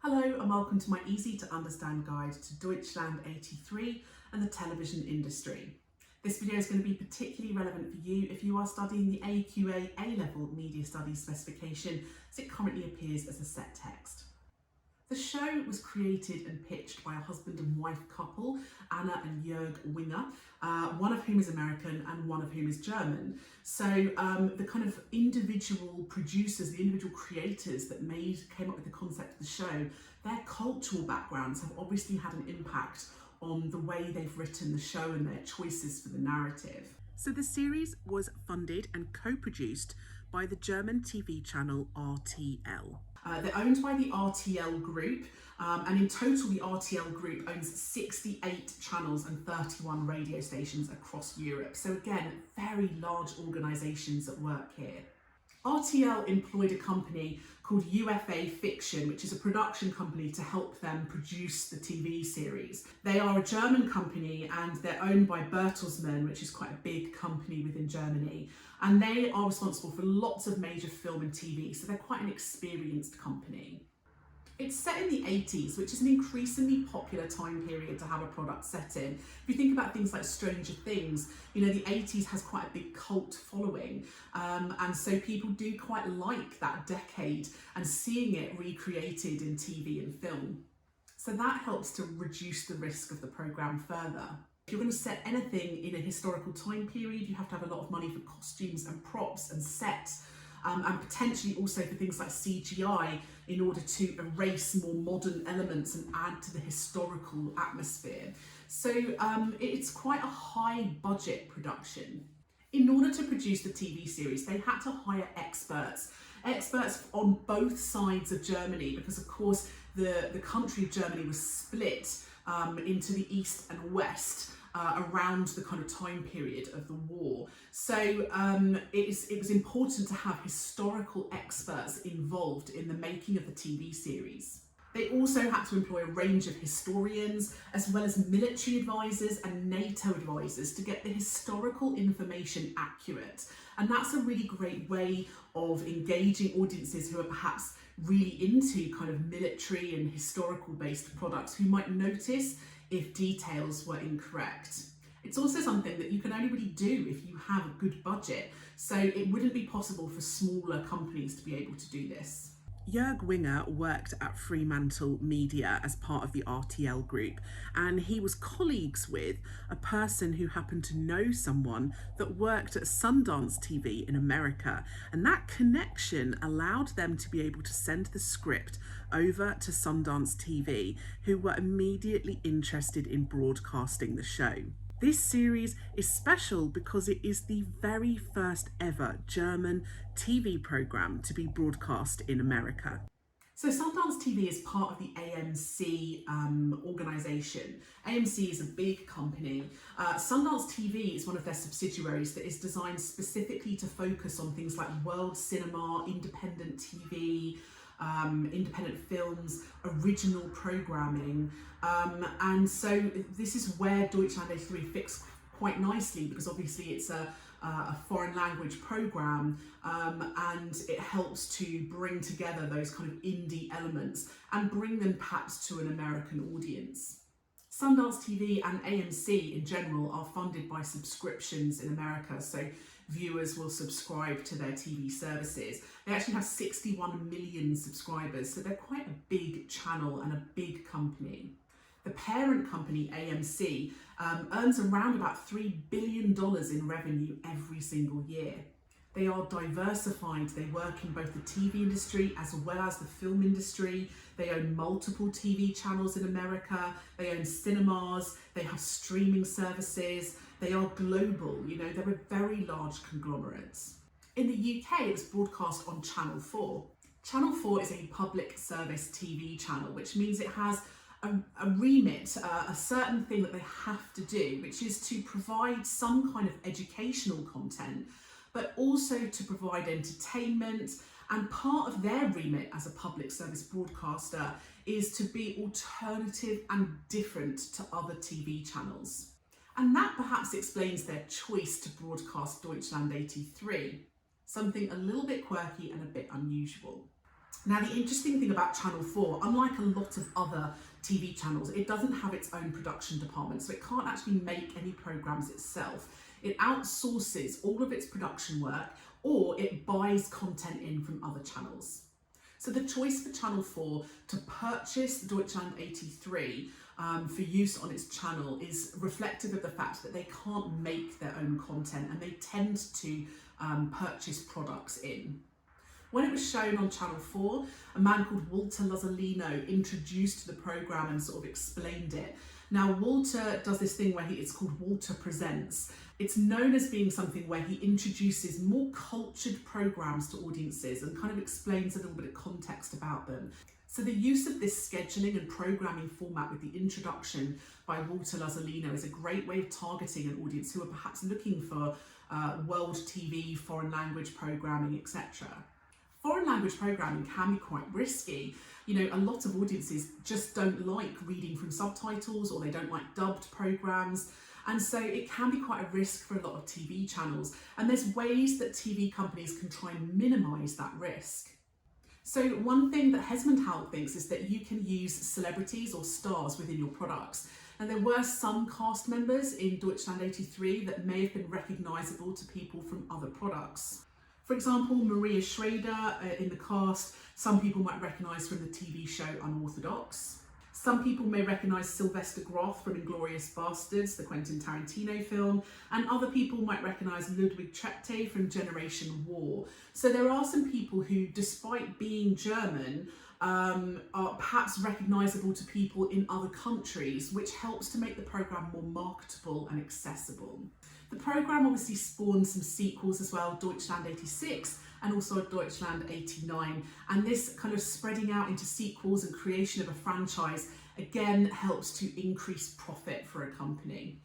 Hello and welcome to my easy to understand guide to Deutschland 83 and the television industry. This video is going to be particularly relevant for you if you are studying the AQA A-Level Media Studies specification as it currently appears as a set text. The show was created and pitched by a husband and wife couple, Anna and Jörg Winger, one of whom is American and one of whom is German. So the kind of individual producers, the individual creators that came up with the concept of the show, their cultural backgrounds have obviously had an impact on the way they've written the show and their choices for the narrative. So the series was funded and co-produced by the German TV channel RTL. They're owned by the RTL Group, and in total the RTL Group owns 68 channels and 31 radio stations across Europe. So again, very large organisations at work here. RTL employed a company called UFA Fiction, which is a production company to help them produce the TV series. They are a German company and they're owned by Bertelsmann, which is quite a big company within Germany. And they are responsible for lots of major film and TV, so they're quite an experienced company. It's set in the 80s, which is an increasingly popular time period to have a product set in. If you think about things like Stranger Things, you know, the 80s has quite a big cult following. And so people do quite like that decade and seeing it recreated in TV and film. So that helps to reduce the risk of the programme further. If you're going to set anything in a historical time period, you have to have a lot of money for costumes and props and sets. And potentially also for things like CGI in order to erase more modern elements and add to the historical atmosphere. So it's quite a high budget production. In order to produce the TV series, they had to hire experts on both sides of Germany, because of course the country of Germany was split into the east and west. Around the kind of time period of the war. So it was important to have historical experts involved in the making of the TV series. They also had to employ a range of historians, as well as military advisors and NATO advisors to get the historical information accurate. And that's a really great way of engaging audiences who are perhaps really into kind of military and historical based products, who might notice if details were incorrect. It's also something that you can only really do if you have a good budget, so it wouldn't be possible for smaller companies to be able to do this. Jörg Winger worked at Fremantle Media as part of the RTL group, and he was colleagues with a person who happened to know someone that worked at Sundance TV in America, and that connection allowed them to be able to send the script over to Sundance TV, who were immediately interested in broadcasting the show. This series is special because it is the very first ever German TV programme to be broadcast in America. So Sundance TV is part of the AMC organisation. AMC is a big company. Sundance TV is one of their subsidiaries that is designed specifically to focus on things like world cinema, independent TV, independent films, original programming, and so this is where Deutschland 83 fits quite nicely, because obviously it's a foreign language programme, and it helps to bring together those kind of indie elements and bring them perhaps to an American audience. Sundance TV and AMC in general are funded by subscriptions in America, so viewers will subscribe to their TV services. They actually have 61 million subscribers, so they're quite a big channel and a big company. The parent company, AMC, earns around about $3 billion in revenue every single year. They are diversified. They work in both the TV industry as well as the film industry. They own multiple TV channels in America. They own cinemas. They have streaming services. They are global, you know, they're a very large conglomerate. In the UK, it's broadcast on Channel 4. Channel 4 is a public service TV channel, which means it has a remit, a certain thing that they have to do, which is to provide some kind of educational content, but also to provide entertainment. And part of their remit as a public service broadcaster is to be alternative and different to other TV channels. And that perhaps explains their choice to broadcast Deutschland 83, something a little bit quirky and a bit unusual. Now, the interesting thing about Channel 4, unlike a lot of other TV channels, it doesn't have its own production department, so it can't actually make any programmes itself. It outsources all of its production work, or it buys content in from other channels. So the choice for Channel 4 to purchase Deutschland 83 for use on its channel is reflective of the fact that they can't make their own content, and they tend to purchase products in. When it was shown on Channel 4, a man called Walter Lazzolino introduced the programme and sort of explained it. Now, Walter does this thing where it's called Walter Presents. It's known as being something where he introduces more cultured programmes to audiences and kind of explains a little bit of context about them. So the use of this scheduling and programming format with the introduction by Walter Lazzolino is a great way of targeting an audience who are perhaps looking for world TV, foreign language programming, etc. Foreign language programming can be quite risky. You know, a lot of audiences just don't like reading from subtitles, or they don't like dubbed programs. And so it can be quite a risk for a lot of TV channels. And there's ways that TV companies can try and minimise that risk. So one thing that Hesmondhalgh thinks is that you can use celebrities or stars within your products. And there were some cast members in Deutschland 83 that may have been recognisable to people from other products. For example, Maria Schrader in the cast, some people might recognise from the TV show Unorthodox. Some people may recognise Sylvester Groth from Inglourious Basterds, the Quentin Tarantino film, and other people might recognise Ludwig Trepte from Generation War. So there are some people who, despite being German, are perhaps recognisable to people in other countries, which helps to make the programme more marketable and accessible. The programme obviously spawned some sequels as well, Deutschland 86 and also Deutschland 89, and this kind of spreading out into sequels and creation of a franchise again helps to increase profit for a company.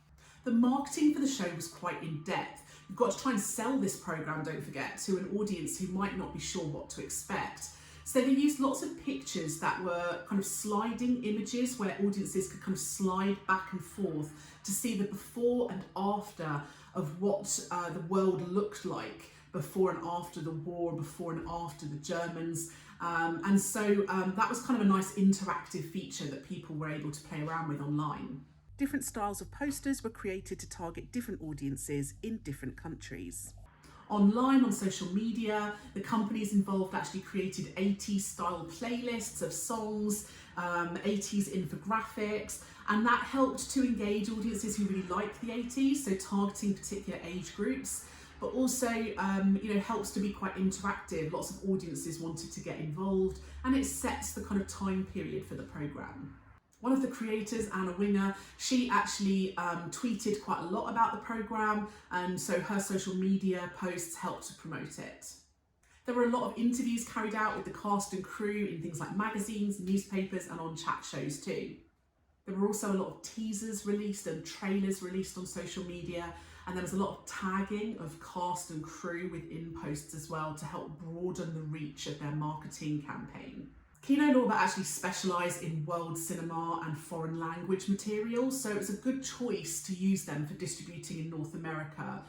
The marketing for the show was quite in depth. You've got to try and sell this programme, don't forget, to an audience who might not be sure what to expect. So they used lots of pictures that were kind of sliding images where audiences could kind of slide back and forth to see the before and after of what the world looked like before and after the war, before and after the Germans. And so that was kind of a nice interactive feature that people were able to play around with online. Different styles of posters were created to target different audiences in different countries. Online, on social media, the companies involved actually created 80s style playlists of songs, 80s infographics, and that helped to engage audiences who really like the 80s, so targeting particular age groups, but also helps to be quite interactive. Lots of audiences wanted to get involved, and it sets the kind of time period for the programme. One of the creators, Anna Winger, she actually tweeted quite a lot about the programme, and so her social media posts helped to promote it. There were a lot of interviews carried out with the cast and crew in things like magazines, newspapers, and on chat shows too. There were also a lot of teasers released and trailers released on social media, and there was a lot of tagging of cast and crew within posts as well to help broaden the reach of their marketing campaign. Kino Lorber actually specialised in world cinema and foreign language materials, so it's a good choice to use them for distributing in North America,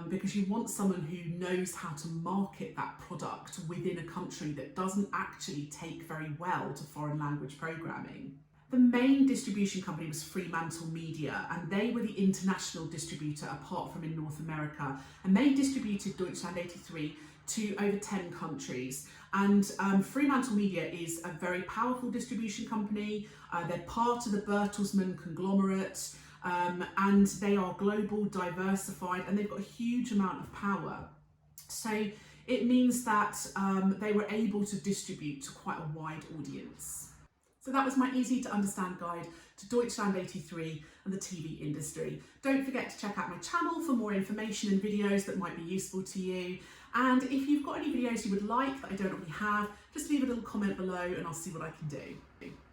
because you want someone who knows how to market that product within a country that doesn't actually take very well to foreign language programming. The main distribution company was Fremantle Media, and they were the international distributor apart from in North America, and they distributed Deutschland 83 to over 10 countries. And Fremantle Media is a very powerful distribution company. They're part of the Bertelsmann conglomerate, and they are global, diversified, and they've got a huge amount of power. So it means that they were able to distribute to quite a wide audience. So that was my easy to understand guide to Deutschland 83 and the TV industry. Don't forget to check out my channel for more information and videos that might be useful to you. And if you've got any videos you would like that I don't already have, just leave a little comment below and I'll see what I can do.